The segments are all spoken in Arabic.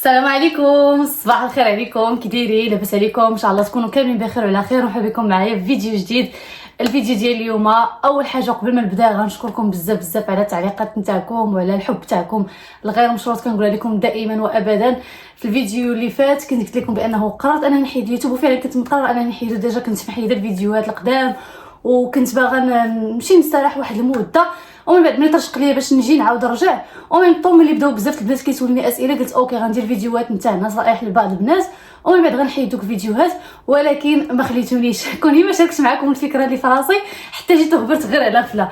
السلام عليكم، صباح الخير عليكم. كي دايرين؟ لاباس عليكم؟ ان شاء الله تكونوا كاملين بخير وعلى خير. مرحبا بكم معايا في فيديو جديد. الفيديو ديال اليوم، اول حاجه قبل ما نبدا غنشكركم بزاف على التعليقات نتاعكم وعلى الحب تاعكم الغير مشروط. كنقول لكم دائما وابدا. في الفيديو اللي فات كنت قلت لكم بانه قررت انا نحيد اليوتيوب، وفعلا كنت مقرر انا نحيدو. ديجا كنت محيده الفيديوهات القدام وكنت باغا نمشي نستراح واحد المده، ومن بعد ملي طرشق ليا باش نجي نعاود نرجع. ومن طوم اللي بداو بزاف البنات كيسولني اسئله، قلت اوكي غندير فيديوهات نتاع نصائح لبعض البنات، ومن بعد غنحيد دوك الفيديوهات. ولكن ما خليتونيش كوني ما شاركت معكم الفكره اللي في راسي حتى جيت غبرت غير على غفله.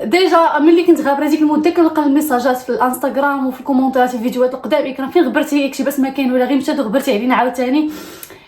ديجا ملي كنت غابره ديك المده كنلقى الميساجات في الانستغرام وفي الكومونتات في الفيديوهات القدام كان فين غبرتي ياكشي بس ما كاين ولا غير مشات وغبرتي علينا عاوتاني.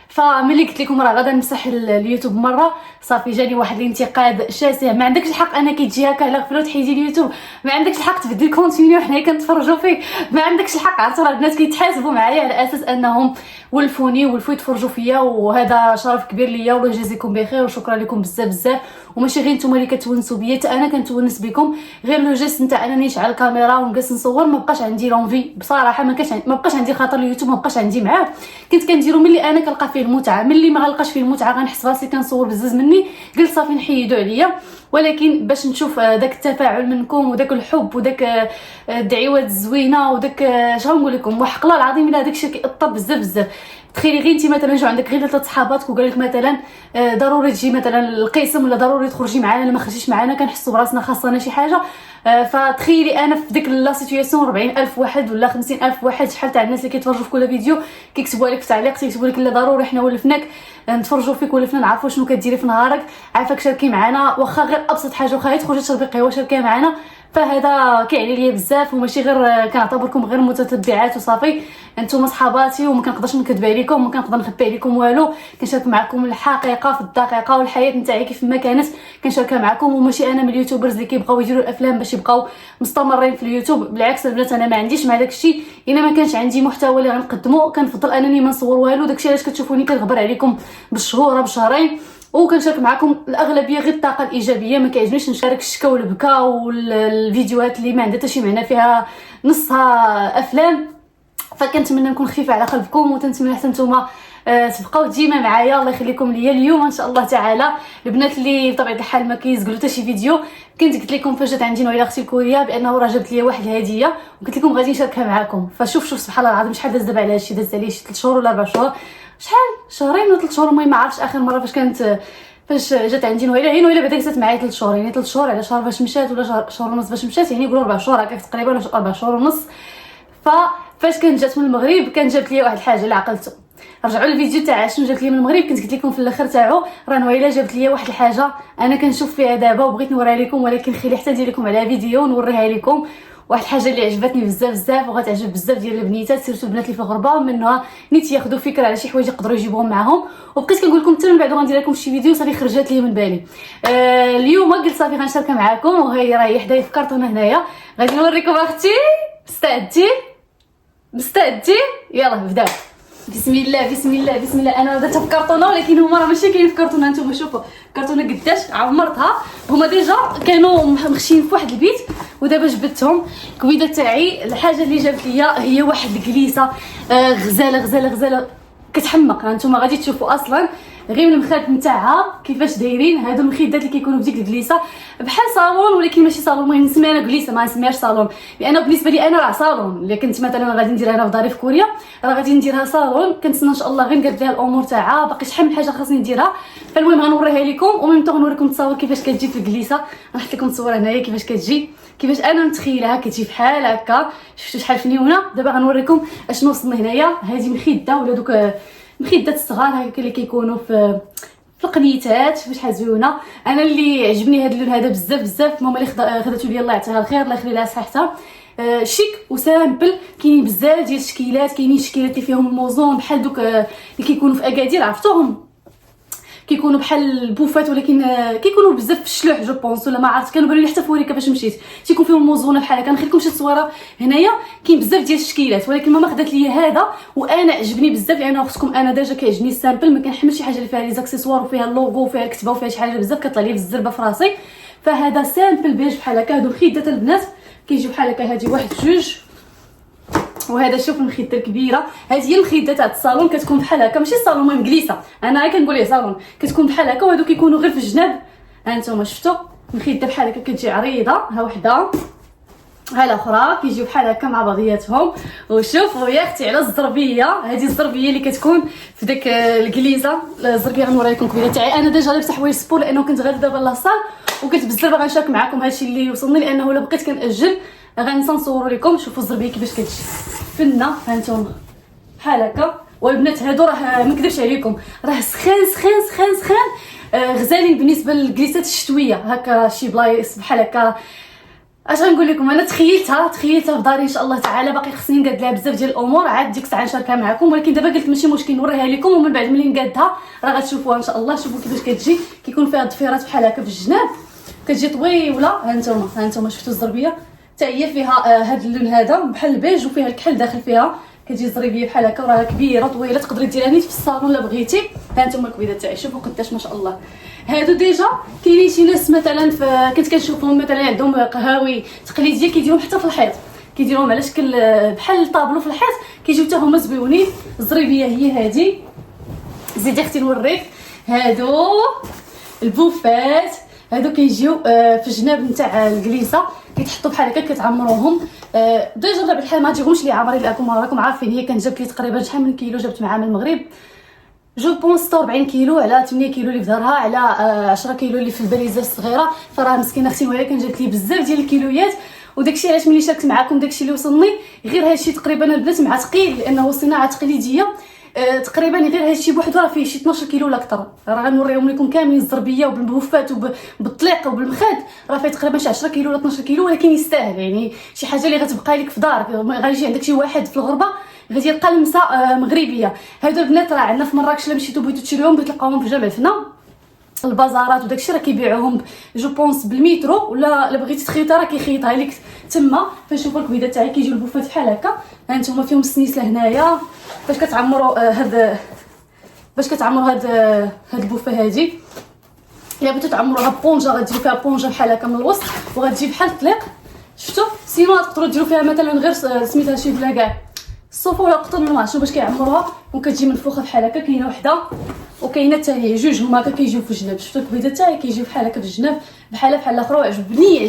فملي قلت لكم راه غادا نمسح اليوتيوب مره، صافي جاني واحد الانتقاد شاسع. ما عندكش الحق انا كيتجي هكا على غفله تحيدي اليوتيوب، ما عندكش الحق تبدي الكونتينيو حنا كنتفرجوا فيك، ما عندكش الحق. عرفتوا راه الناس كيتحاسبوا معايا على اساس انهم ولفوني ولفوا يتفرجوا فيا، وهذا شرف كبير ليا والله يجازيكم بخير وشكرا لكم بزاف. وماشي غير نتوما اللي كتونسوا بيا، حتى انا كنتونس بكم. غير لو جيست نتاع انني نشعل الكاميرا ونجلس نصور ما بقاش عندي لونفي بصراحه، ما بقاش عندي خاطر اليوتيوب، ما بقاش عندي معاه. كنت كنديرو ملي انا كنلقى فيه المتعه، ملي ما غنلقاش فيه المتعه غنحس راسي كنصور بزز مني، قلت صافي نحيدو عليا. ولكن باش نشوف داك التفاعل منكم وداك الحب وداك الدعوات الزوينه وداك اش غنقول لكم، وحق الله العظيم الا هذاك الشيء كيأثر بزاف. تخيلي غير انت مثلا جاو عندك غير 3 صحاباتك وقال لك مثلا ضروري تجي مثلا القسم ولا ضروري تخرجي معنا، ما خرجتيش معنا كنحسوا براسنا خاصنا شي حاجه. فتخيلي انا في ديك لا سيتوياسيون 40,000 واحد ولا 50,000 واحد، شحال تاع الناس اللي كيتفرجوا في كل فيديو كيكتبوا لك في تعليق، كيكتبوا لك لا ضروري حنا ولفناك نتفرجوا فيك، ولفنا نعرفوا شنو كديري في نهارك، عافاك شاركي معنا واخا غير ابسط حاجه، واخا تخرجي تشربي قهوه شاركيها معنا. فهذا كيعني ليا بزاف، وماشي غير كنعتبركم غير متتبعات وصافي، انتم صحاباتي وما كنقدرش نكذب عليكم وما كنقدر نخبي عليكم والو. كنشارك معكم الحقيقه في الدقيقه، والحياه نتاعي كيف ما كانت كنشاركها معكم. وماشي انا من اليوتيوبرز اللي كيبغاو يديروا الافلام باش يبقاو مستمرين في اليوتيوب، بالعكس البنات انا ما عنديش مع داكشي. الا ما كانش عندي محتوى اللي غنقدمه كنفضل انني ما نصور والو. داكشي علاش كتشوفوني كنغبر عليكم بالشهور بشهرين، وكنشارك معكم الاغلبيه غير الطاقه الايجابيه. ما كيعجبنيش نشارك الشكا والبكا والفيديوهات اللي ما عندها حتى شي معنى، فيها نصها افلام. فكنتمنى نكون خفيفه على قلبكم، وتنتمنى حتى نتوما تبقاو ديما معايا. الله يخليكم ليا. اليوم ان شاء الله تعالى البنات اللي بطبيعه الحال ما كيزقلوا حتى شي فيديو، كنت قلت لكم فاش جات عندي نويله اختي الكوريه بانه راه جابت لي واحد الهديه، وقلت لكم غادي نشاركها معكم. فشوف سبحان الله العظيم شحال داز دابا على هادشي، داز عليه شي 3 شهور ولا 4 شهور، شحال شهرين ولا 3 شهور، المهم ما عرفتش اخر مره فاش جات عندي نويله. هي نويله بعدا جات معايا 3 شهور، يعني 3 شهور على شهر فاش مشات ولا شهر ونص باش مشات، يعني يقولوا 4 شهور هكاك تقريبا ولا 4 شهور ونص. فاش كانت جات من المغرب كان جابت لي واحد الحاجه اللي عقلته. رجعوا للفيديو تاع شنو جابت لي من المغرب، كنت قلت لكم في الاخر تاعو راه نويله جابت لي واحد الحاجه انا كنشوف فيها دابا وبغيت نوريها لكم، ولكن خلي حتى ندير لكم على فيديو ونوريها لكم. واحد الحاجه اللي عجبتني بزاف وغتعجب بزاف ديال البنيتات، سيرتو البنات اللي في الغربه، منها نيت ياخذوا فكره على شي حوايج يقدروا يجيبوهم معاهم. وبقيت كنقول لكم حتى من بعد غندير لكم شي فيديو صافي خرجت لي من بالي. اليوم قلت صافي غنشاركها معكم، وهي راهي حدايا في كرتونه هنايا غادي نوريكم اختي. مستعدين يلا نبداو. بسم الله. انا بدات في كرتونه، ولكن هما راه ماشي كاين في كرتونه. نتوما شوفوا كرتونه قداش عمرتها، هما ديجا كانوا مخشين في واحد البيت ودابا جبدتهم. الكويده تاعي الحاجه اللي جابت ليا هي واحد الكليسه غزاله كتحمق. نتوما غادي تشوفوا اصلا غير من المخاد نتاعها كيفاش دايرين. هادو المخدات اللي كيكونوا في ديك الكليسه بحال صالون، ولكن ماشي صالون. المهم نسميها انا كليسه ما نسميهاش صالون، لانه بالنسبه لي انا راه صالون. اللي كنت مثلا غادي نديرها انا في داري في كوريا راه غادي نديرها صالون. كنتسنى ان شاء الله غير نقاد ليها الامور تاعها، باقي شحال من حاجه خاصني نديرها. فالمهم غنوريها لكم، ومن طون نوريكم التصاور كيفاش كتجي في الكليسه. غنحط لكم التصويره هنايا كيفاش كتجي، كيفاش انا متخيلها كتجي بحال هكا. شفتوا شحال فنيونه. دابا غنوريكم اشنو وصلنا هنايا. هذه مخده ولا دوك مخدات الصغار هكا اللي كيكونوا في القنيتات، شحال زويونه. انا اللي عجبني هذا اللون هذا بزاف. ماما اللي خداتو لي الله يعطيها الخير، الله يخلي لها صحتها. شيك وسامبل. كاينين بزاف ديال التشكيلات، كاينين شكيلات اللي فيهم الموزون بحال دوك اللي كيكونوا في اكادير، عرفتوهم كيكونوا بحال البوفات، ولكن كيكونوا بزاف في الشلوح جو بونس، ولا ما عرفت. كانوا بانوا لي حتى في وريكا فاش مشيت تيكون فيهم موزونه بحال هكا. نخليكم شي تصويره هنايا. كاين بزاف ديال التشكيلات، ولكن ماما خدات لي هذا وانا عجبني بزاف، لانه اختكم انا ديجا كيعجبني السامبل. ما كنحملش شي حاجه اللي فيها لي زاكسيسوار وفيها اللوغو وفيها الكتبه وفيها شي حاجه بزاف كطلع لي في الزربه في راسي. فهذا سامبل بيج بحال هكا. هادو مخدات البنات كيجيو بحال هكا. هادي واحد جوج وهذا شوف المخده الكبيره، هذه هي المخده تاع الصالون، كتكون بحال هكا ماشي صالون المهم جليسه، انا كنقول ليه صالون، كتكون بحال هكا وهادو كيكونوا غير في الجناب. ها انتم شفتوا المخده بحال هكا كتجي عريضه، ها وحده ها الاخرى كيجيو بحال هكا مع بعضياتهم. وشوفوا يا اختي على الزربيه، هذه الزربيه اللي كتكون في داك الكليزه، الزربيه غنوري لكم الكبيره تاعي. انا ديجا لابسه حوايج سبور لانه كنت غادا دابا لاصال، وكنت بزاف باغا نشارك معكم هادشي اللي وصلني، لانه الا بقيت كنأجل غنسى نصور لكم. شوفوا الزربيه كيفاش كتجي فنه، ها انتم بحال هكا. والبنات هادو راه ما نكذبش عليكم راه سخان سخان سخان سخان، غزالين بالنسبه للجليسات الشتويه. هكا شي بلايص بحال هكا اش غنقول لكم، انا تخيلتها في داري ان شاء الله تعالى، باقي خصني نقاد لها بزاف ديال الامور، عاد ديك الساعه نشاركها معكم، ولكن دابا قلت ماشي مشكل نوريها لكم، ومن بعد ملي نقادها راه غتشوفوها ان شاء الله. شوفوا كيفاش كتجي، كيكون فيها ضفيرات بحال هكا في الجناب، كتجي طويله. ها انتم شفتوا الزربيه حتى هي فيها هذا اللون هذا بحال البيج، وفيها الكحل داخل فيها، كتجي زريبيه بحال هكا وراها كبيره طويله، تقدري ديريها نيت في الصالون الا بغيتي. ها انتم الكبيده تاعي شوفوا قداش ما شاء الله. هادو ديجا كاينين شي ناس مثلا كنت كنشوفهم مثلا عندهم قهاوي تقليديه كيديروهم حتى في الحيط، كيديروهم على شكل بحال الطابلو في الحيط، كيجيو حتى هما زويونين. الزريبيه هي هادي، زيدي اختي نوريك. هادو البوفات هادو كيجيو في الجناب نتاع الكليسه، كيتحطوا بحال هكا كتعمروهم. ديجا بطبيعه الحال ما تجيهمش لي عامرين، راكم عارفين هي كانت جابت لي تقريبا شحال من كيلو، جبت معاها من المغرب جو بونس 46 كيلو على 8 كيلو اللي في دارها على 10 كيلو اللي في البريزه الصغيره، فراه مسكينه اختي ولكن جابت لي بزاف ديال الكيلويات. وداكشي علاش ملي شاركت معكم داكشي اللي وصلني، غير هادشي تقريبا البنات مع ثقيل لانه صناعه تقليديه، تقريبا غير هادشي بوحدو راه فيه شي 12 كيلو ولا اكثر. راه غنوريهم لكم كاملين الزربيه وبالبوفات وبالطليق وبالمخاد، راه فيه تقريبا شي 10 كيلو ولا 12 كيلو، ولكن يستاهل. يعني شي حاجه اللي غتبقى لك في دارك، غيجي عندك شي واحد في الغربه غادي يلقى لمسه مغربيه. هادو البنات راه عندنا في مراكش، الا مشيتو بغيتو تشريهم بتلقاوهم في جامع فنا البازارات وداكشي، راه كيبيعوهم جو بونس بالمترو، ولا بغيتي تخيطها راه كيخيطها لك تما. فنشوفوا الكبيده تاعي كيجيو البوفات بحال هكا، ها انتم فيهم السنيسله هنايا باش كتعمروا هاد البوفه هادي. الا بغيتو تعمروها بونجا غديروا فيها بونجا بحال هكا من الوسط، وغتجي بحال الطليق شفتوا. سينو تقدروا ديروا فيها مثلا غير سميتها شي بلا كاع الصوفه ولا قطن، ما عرفتش باش كيعمروها، وكتجي منفوخه بحال هكا. كاينه وحده وكاينه حتى هي، جوج هما هكا كيجيو في الجناب. شفتوا الكبيده تاعي كيجيو بحال هكا في الجناب بحال الاخر. عجبني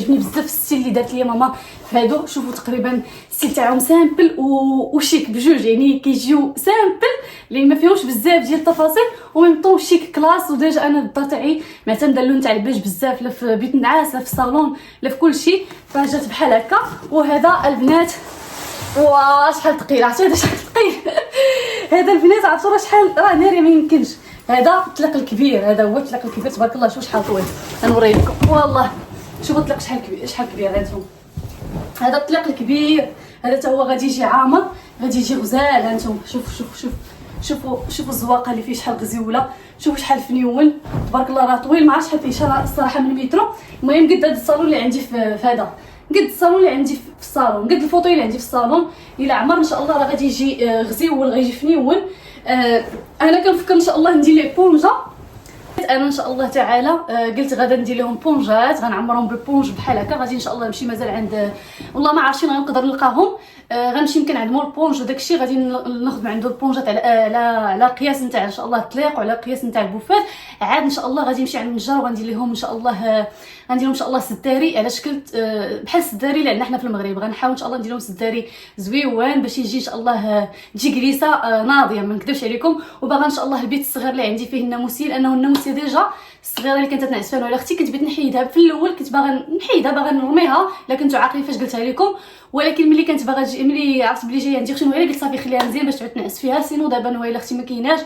بزاف الستيل اللي دارت لي ماما في هادو. شوفوا تقريبا الستيل تاعهم سامبل وشيك بجوج، يعني كيجيو سامبل اللي ما فيهمش بزاف ديال التفاصيل، وميم طون شيك كلاس. وديجا انا الدار تاعي معتمده اللون تاع البيج بزاف، لا في بيت النعاس لا في الصالون لا في كل شيء، فجات بحال هكا. وهذا البنات واه شحال ثقيل، عرفتوا هذا شحال ثقيل هذا البنات عرفتوا راه شحال، راه ناري ما يمكنش. هذا الطلق الكبير، هذا هو الطلق الكبير تبارك الله. شوفوا شحال طويل، غنوري لكم والله. شوفوا الطلق شحال كبير هانتوما. هذا الطلق الكبير هذا حتى هو غادي يجي عامر، غادي يجي غزال. هانتوما شوفوا الزواقه اللي فيه شحال غزيوله، شوفوا شحال فنيون تبارك الله. راه طويل ما عرفتش شحال فيه الصراحه من مترو. المهم قد هذا الصالون اللي عندي في هذا، قد الصالون اللي عندي في الصالون، قد الفوطو اللي عندي في الصالون. الى عمر ان شاء الله راه غادي يجي غزيول، غيجي فنيون. انا كنفكر ان شاء الله ندير ليه بونجا. انا ان شاء الله تعالى قلت غادا ندير لهم بونجات، غنعمرهم بالبونج بحال هكا. غادي ان شاء الله نمشي مازال عند والله ما عارفين غنقدر نلقاهم، غنمشي يمكن عند مول بونج وداكشي، غادي ناخذ من عنده البونجات على القياس نتاع ان شاء الله الطليق وعلى القياس نتاع البوفات. عاد ان شاء الله غادي نمشي عند النجار وغندير لهم ان شاء الله، غندير لهم ان شاء الله سداري على شكل بحال السداري اللي عندنا حنا في المغرب. غنحاول ان شاء الله ندير لهم سداري زويوان باش يجي ان شاء الله تجي كليسه ناضيه، ما نكذبش عليكم. وباغا ان شاء الله البيت الصغير اللي عندي فيه الناموسيه، لانه الناموسيه ديجا الصغيره اللي كانت تنعس فيها ولا اختي كنت بغيت نحيدها في الاول، كنت باغا نحيدها باغا نرميها، لا كنتو عاقلين فاش قلتها لكم. ولكن ملي كنت باغا ملي عرفت بلي جايه عندي اختي نويله قلت صافي خليها مزيان باش تعود تنعس فيها. سينو دابا نويله اختي ما كايناش،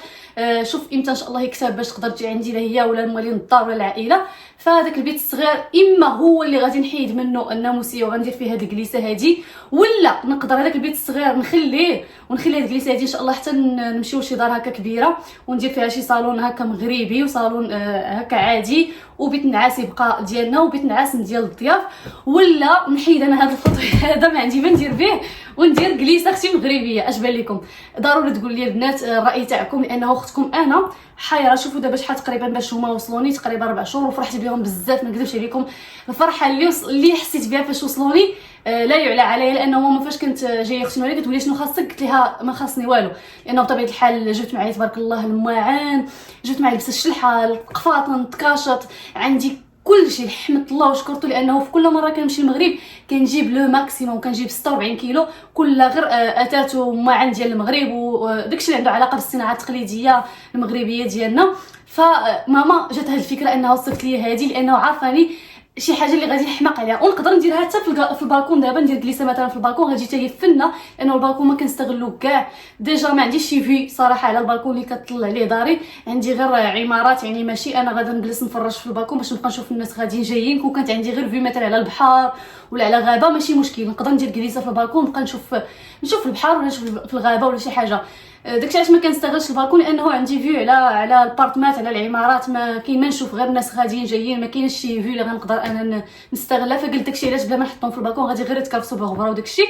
شوف امتى ان شاء الله يكتب باش تقدر تجي عندي لا هي ولا الموالين الدار ولا العائله. فهذاك البيت الصغير اما هو اللي غادي نحيد منه الناموسيه وغندير فيه هذه الجليسه هذه، ولا نقدر هذاك البيت الصغير نخليه ونخلي هذه الجليسه هذه ان شاء الله حتى نمشيو لشي دار هكا كبيره وندير فيها شي صالون هكا مغربي وصالون هكا عادي، وبيت النعاس يبقى ديالنا وبيت النعاس ديال الضياف. ولا نحيد انا هذا الخطوه هذا ما عندي ما ندير به، وندير كليسه اختي مغربيه. اش بان لكم؟ ضروري تقول لي البنات الراي تاعكم، لانه اختكم انا حايره. شوفوا دابا شحال تقريبا باش هما وصلوني، تقريبا 4 شهور، وفرحت بهم بزاف. ما نكذبش عليكم، الفرحه اللي حسيت بها فاش وصلوني لا يعلى عليا. لانه ماما فاش كنت جايه اختي نوري كتقول لي شنو خاصك، قلت لها ما خاصني والو، لانه بطبيعه الحال جبت معايا تبارك الله الماعن، جبت معايا لبس الشلحه، القفاطن، التكاشط، عندي كل شيء. حمدت الله وشكرته، لانه في كل مره كنمشي المغرب كنجيب لو ماكسيموم، كنجيب 46 كيلو كل غير اتاتو معن ديال المغرب، وداكشي اللي عنده علاقه بالصناعه التقليديه المغربيه ديالنا. فماما جات هذه الفكره انها وصلت لي هذه، لانه عارفاني شي حاجه اللي غادي نحماق عليها، ونقدر نديرها حتى في البالكون. دابا ندير كليسه مثلا في البالكون غادي حتى هي فنه، لانه البالكون ما كنستغلو كاع. ديجا ما عنديش شي في صراحه على البالكون اللي كطلع عليه داري، عندي غير عمارات، يعني ماشي انا غادا نجلس نفرج في البالكون باش نبقى نشوف الناس غاديين جايين. كون كانت عندي غير في مثلا على البحر ولا على غابه ماشي مشكل، نقدر ندير كليسه في البالكون نبقى نشوف البحر ولا نشوف في الغابه ولا شي حاجه. داكشي علاش ما كنستغلش البالكون، لانه عندي فيو على البارتمات، على العمارات، ما كاين ما نشوف غير الناس غاديين جايين، ما كاينش شي فيو اللي غنقدر انا نستغلها. فقلت داكشي علاش بلا ما نحطهم في البالكون غادي غير يتكرفسوا بالغبره وداكشي.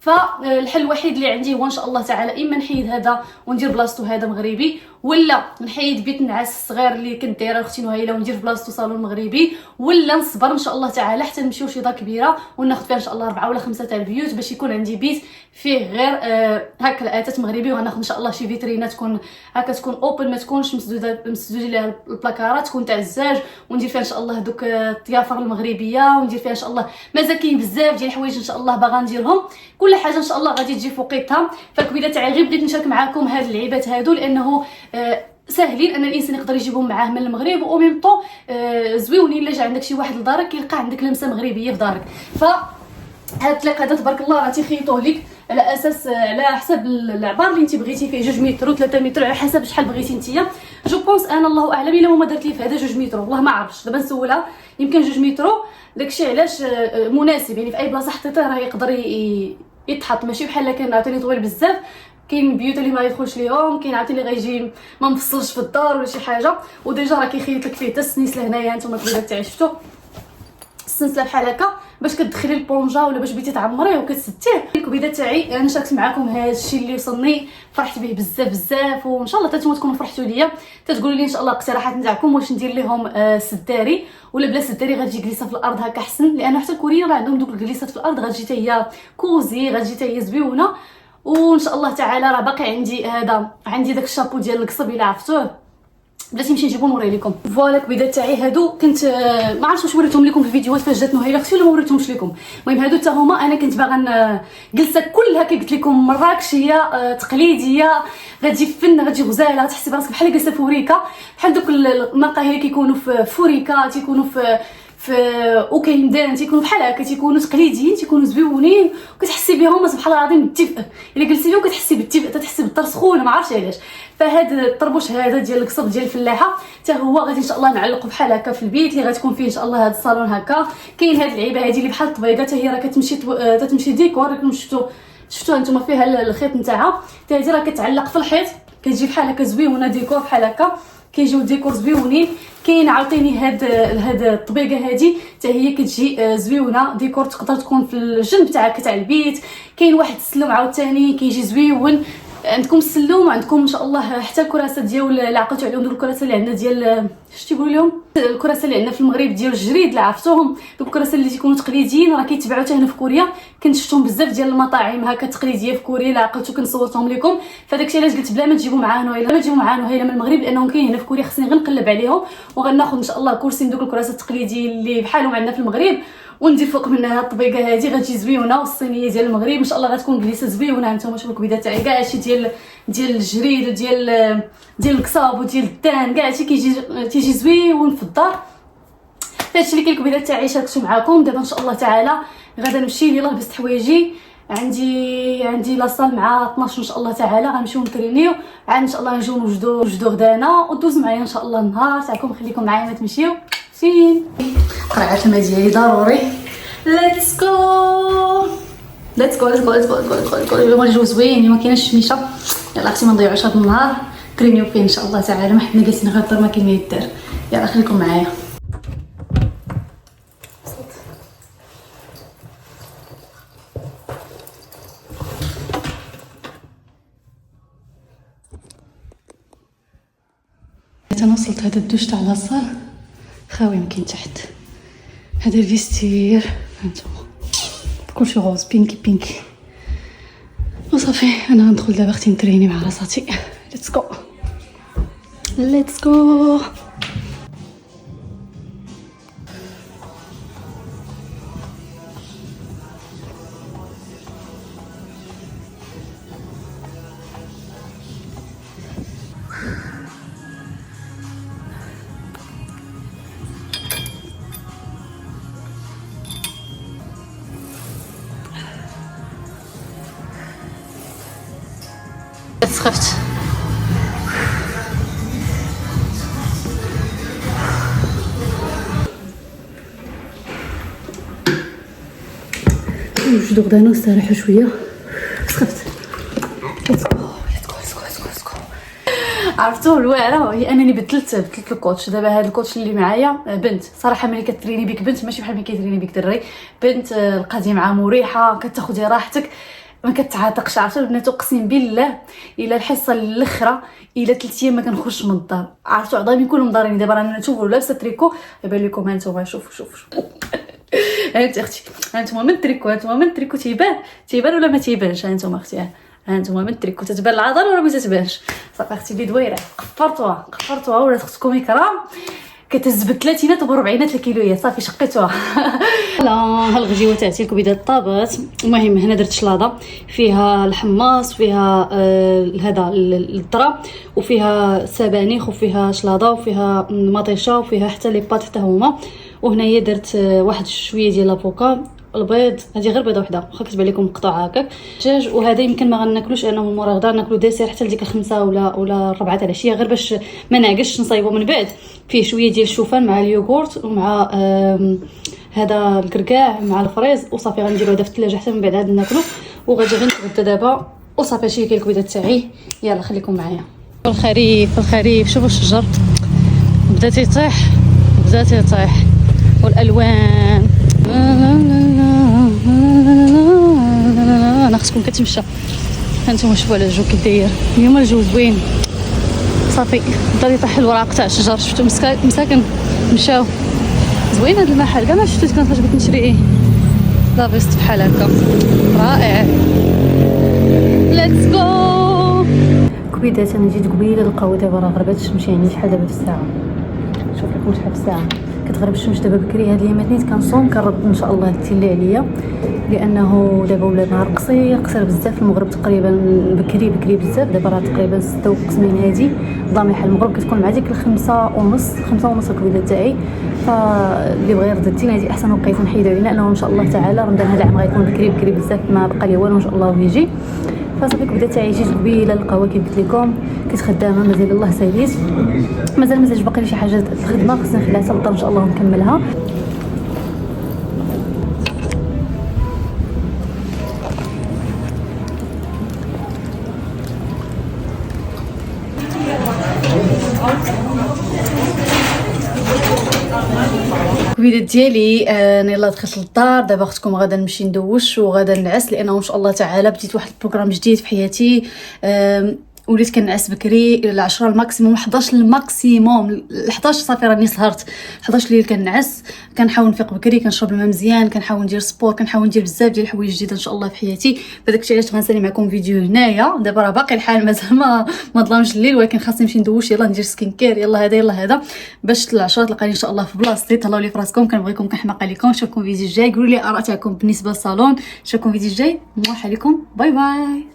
فالحل الوحيد اللي عندي هو ان شاء الله تعالى اما نحيد هذا وندير بلاصتو هذا مغربي، ولا نحيد بيت النعاس الصغير اللي كنت دايره اختي نهيله وندير في بلاصتو صالون مغربي، ولا نصبر ان شاء الله تعالى حتى نمشيو شي دار كبيره وناخذ فيها ان شاء الله 4 ولا 5 تاع البيوت، باش يكون عندي بيت فيه غير هكا الاتات مغربي. وغناخذ ان شاء الله شي فيترينا تكون هكا، تكون اوبن، ما تكونش مسدوده لها البلاكارات، تكون تاع الزاج، وندير فيها ان شاء الله دوك الضيافر المغربيه، وندير فيها ان شاء الله مازال كاين بزاف ديال الحوايج ان شاء الله باغا نديرهم. كل حاجه ان شاء الله غادي تجي فوقيتها. فالكبيده تاعي غير بغيت نشارك معكم هاد اللعيبات هادو، لانه ساهلين ان الانسان يقدر يجيبهم معاه من المغرب، و ميم طون زويونين الا جا عندك شي واحد لدارك كيلقى عندك لمسه مغربيه في دارك. هاد الطليق هذا تبارك الله راه تيخيطوه لك على اساس على حسب العبار اللي انت بغيتي فيه، 2 متر و3 متر على حسب شحال بغيتي نتيا. جو بونس انا الله اعلم الا ماما دارت لي في هذا 2 متر، والله ما عرفتش، دابا نسولها يمكن 2 متر. داكشي علاش مناسب، يعني في اي بلاصه حطيته راه يقدر يتحط، ماشي بحال كان عاوتاني طويل بزاف. كاين بيوت اللي ما يدخلش ليهم، كاين عاوتاني اللي غيجي ما مفصلش في الدار ولا شي حاجه، وديجا راه كيخيط لك فيه حتى السنيسله هنايا. نتوما الكبيده تاعي شفتوا السنسله بحال هكا باش كتدخلي البونجا ولا باش بغيتي تعمريه وكتستيه. الكبيده تاعي انا شاركت معكم هذا الشيء اللي وصلني، فرحت به بزاف بزاف، وان شاء الله نتوما تكونوا فرحتوا ليا. تتقولوا لي ان شاء الله اقتراحات نتاعكم، واش ندير لهم سداري ولا بلا سداري غتجي جليسه في الارض هكا احسن، لانه حتى الكوريين راه عندهم دوك الجليسات في الارض غتجي حتى هي كوزي، غتجي حتى هي زويونه. وان شاء الله تعالى راه باقي عندي داك الشابو ديال القصب الا عرفتوه، بلاتي نمشي نجيبو نوري لكم. فوالا الكبيدات تاعي هادو كنت ما عرفتش واش وريتهم لكم في الفيديوهات فاش جات نهيله اختي ولا ما وريتهمش لكم. المهم هادو حتى هما انا كنت باغا جلسه كلها كي قلت لكم مراكشيه تقليديه، غتجي فن، غتجي غزاله، تحسي براسك بحال جالسه في وريكه، بحال دوك المقاهي اللي كيكونوا في فوريكا، تيكونوا في اوكيندان، تيكونوا بحال هكا، تيكونوا تقليديين، تيكونوا زويونين، وكتحسي بهم سبحان الله العظيم بالدفء. الا جلستي فيهم كتحسي بالدفء، تحسي بالدار سخونه، ما عرفتش علاش. فهاد الطربوش هذا ديال القصب ديال الفلاحه حتى هو غادي ان شاء الله نعلقه بحال هكا في البيت، اللي غتكون فيه ان شاء الله هذا الصالون هكا. كاين هاد اللعيبه هذه اللي بحال الطبيقه، حتى هي راه كتمشي ديكور، راكم شفتوها نتوما فيها الخيط نتاعها، حتى هذه راه كتعلق في الحيط، كتجي بحال هكا زويونه ديكور بحال هكا، كيجيو ديكور زويونين. كاين عاوتاني هاد الطبيقه هذه حتى هي كتجي زويونه ديكور، تقدر تكون في الجنب تاعك تاع البيت. كاين واحد السلم عاوتاني كيجي زويون، عندكم السلوم وعندكم ان شاء الله حتى الكراسه ديال اللي عقلتوا عليهم، دوك الكراسه اللي عندنا ديال اش تيقولوا لهم، الكراسه اللي عندنا في المغرب ديال الجريد اللي عرفتوهم، دوك الكراسه اللي تيكونوا تقليديين راه كيتباعوا حتى هنا في كوريا. كنت شفتهم بزاف ديال المطاعم هكا تقليديه في كوريا اللي عقلتوا كنصورتهم لكم. فداكشي علاش قلت بلا ما تجيبوا معانا ولا ما تجيبوا معانا هنا من المغرب، لانهم كاين هنا في كوريا، خصني غير نقلب عليهم وغناخذ ان شاء الله كرسي من دوك الكراسات التقليديين اللي بحالهم عندنا في المغرب، وندير فوق منها الطبيقه هذه غتجي زويونه، والصينيه ديال المغرب ان شاء الله غتكون جليسه زويونه. نتوما شوفوا الكبيده تاعي كاع هادشي ديال الجريد وديال الكصاب وديال الدان، كاع هادشي تيجي زويون في الدار. هادشي اللي كاين الكبيدات تاعي شاركتو معكم. دابا ان شاء الله تعالى غادا نمشي يلاه لبست حوايجي، عندي لاصال مع 12 ان شاء الله تعالى، غنمشيو نترينيو عاد ان شاء الله نجيو نوجدو غدانا، ودوز معايا ان شاء الله النهار تاعكم. خليكم معايا ما تمشيو فين قرعه الماء ديالي ضروري. ليتس جو اليوم الجو زوين، ما كاينش شميشه. يلا اختي ما نضيعوش هذا النهار، ترينيو فيه ان شاء الله تعالى. ما حنا جالسين غير الدار ما كاين ما يدار. يلا خليكم معايا. البنات انا وصلت. هذا الدوش تاع لاصال خاوي يمكن تحت. هذا الفيستير هانتوما كلشي غوز بينكي بينكي. وصافي انا غندخل دابا اختي نتريني مع راساتي. ليتس جو ليتس جو. سخفت. نوجدو غدا نستريحو شويه. سخفت. ليتس جو ليتس جو. عرفتوا الواعره هي انني بدلت الكوتش. دابا هذا الكوتش اللي معايا بنت صراحه ملي كتريني بك بنت ماشي بحال ملي كيتريني بك دري. بنت القضيه معها مريحه كتاخدي راحتك ما كتعاتقش. عرفتوا البنات اقسم بالله الا الحصه الاخرى الا 3 ايام ما كنخرجش من الدار. عرفتوا عظامي كلهم مضارين. دابا رانا نشوفوا لابسه تريكو يبان لكم. ها انتم شوفوا هانت اختي هانتوما من التريكو. هانتوما من التريكو تيبان ولا ما تيبانش. هانتوما اختي هانتوما من التريكو تتبان العضله ولا ما تتبانش. صافي اختي اللي دويره قفرتوها ولات اختكم اكرام كتهز بالثلاثينات وبالربعينات الكيلويات. صافي شقيتوها. لا ها الغديوه تاعتي الكبيده طابت. المهم هنا درت شلاضه فيها الحماص وفيها هذا الذره وفيها سبانخ وفيها شلاضه وفيها مطيشه وفيها حتى لي بات حتى هما. وهنايا درت واحد شويه ديال لافوكا البيض. هذه غير بيضه وحده واخا كتبان لكم مقطوعه هكاك. دجاج. وهذا يمكن ما غناكلوش انه من مورا غدا ناكلو ديسير حتى لديك 5 ولا 4 تاع العشيه غير باش ما نعقش نصايبو من بعد. فيه شويه ديال الشوفان مع اليوغورت ومع هذا الكركاع مع الفريز. وصافي غنديرو هذا في الثلاجه حتى من بعد عاد ناكلو. وغادي غير نتغدى دابا وصافي. هادشي كاين الكبيده تاعي. يلا خليكم معايا. الخريف شوفوا الشجر بدا تيطيح والالوان. انا خصكم كتمشى. هانتوما شوفوا على الجو كي داير. اليوم الجو زوين. صافي بدا يطيح الوراق تاع الشجر. شفتوا مساكن مشاو. زوين هذا المحل كاع ما شفتوش. كانت عجبتني نشري لافيست بحال هكا رائع. ليتس جو. كبيدات انا جيت قبيله القهوه دابا راه غربات الشمس. يعني شحال دابا في الساعه؟ شوف لكم شحال في الساعه. كتغرب الشمس دابا بكري. هاد الايامات نيت كنصوم كنرد ان شاء الله تيلي عليا لانه دابا ولا نهار قصير بزاف. المغرب تقريبا بكري بزاف. دابا راه تقريبا 6 وقسمين هادي ضامحه. المغرب كتكون مع ديك 5:30 الكبيده تاعي. فاللي بغى يرد الدين هادي احسن وقيته نحيدو علينا لانه ان شاء الله تعالى رمضان هذا العام غيكون بكري بزاف. ما بقى لي والو ان شاء الله ويجي. فصافي الكبده تاعي جيت قبيله القهوه كي قلت لكم. كنت خدامه مازال الله ساليت. مازال باقي لي شي حاجه الخدمه خصني نخليها حتى للدار ان شاء الله ونكملها. الكبيدات ديالي انا يلاه دخلت للدار. دابا اختكم غادا نمشي ندوش وغادا نعس لانه ان شاء الله تعالى بديت واحد البروغرام جديد في حياتي. وليت كنعس بكري الى 10 الماكسيموم 11 الماكسيموم 11 صافي راني سهرت 11 ليل كنعس. كنحاول نفيق بكري كنشرب الماء مزيان كنحاول ندير سبور كنحاول ندير بزاف ديال الحوايج جديده ان شاء الله في حياتي. فداك الشيء علاش غنسالي معكم فيديو هنايا. دابا راه باقي الحال مازال ما ظلامش الليل ولكن خاصني نمشي ندوش. يلا ندير سكين كير يلا هذا باش العشره تلقاني ان شاء الله في بلاصتي. تهلاو لي فراسكم كنبغيكم كنحماق عليكم. نشوفكم فيديو الجاي. قولوا لي اراء تاعكم بالنسبه للصالون. نشوفكم فيديو الجاي. موحه لكم باي باي.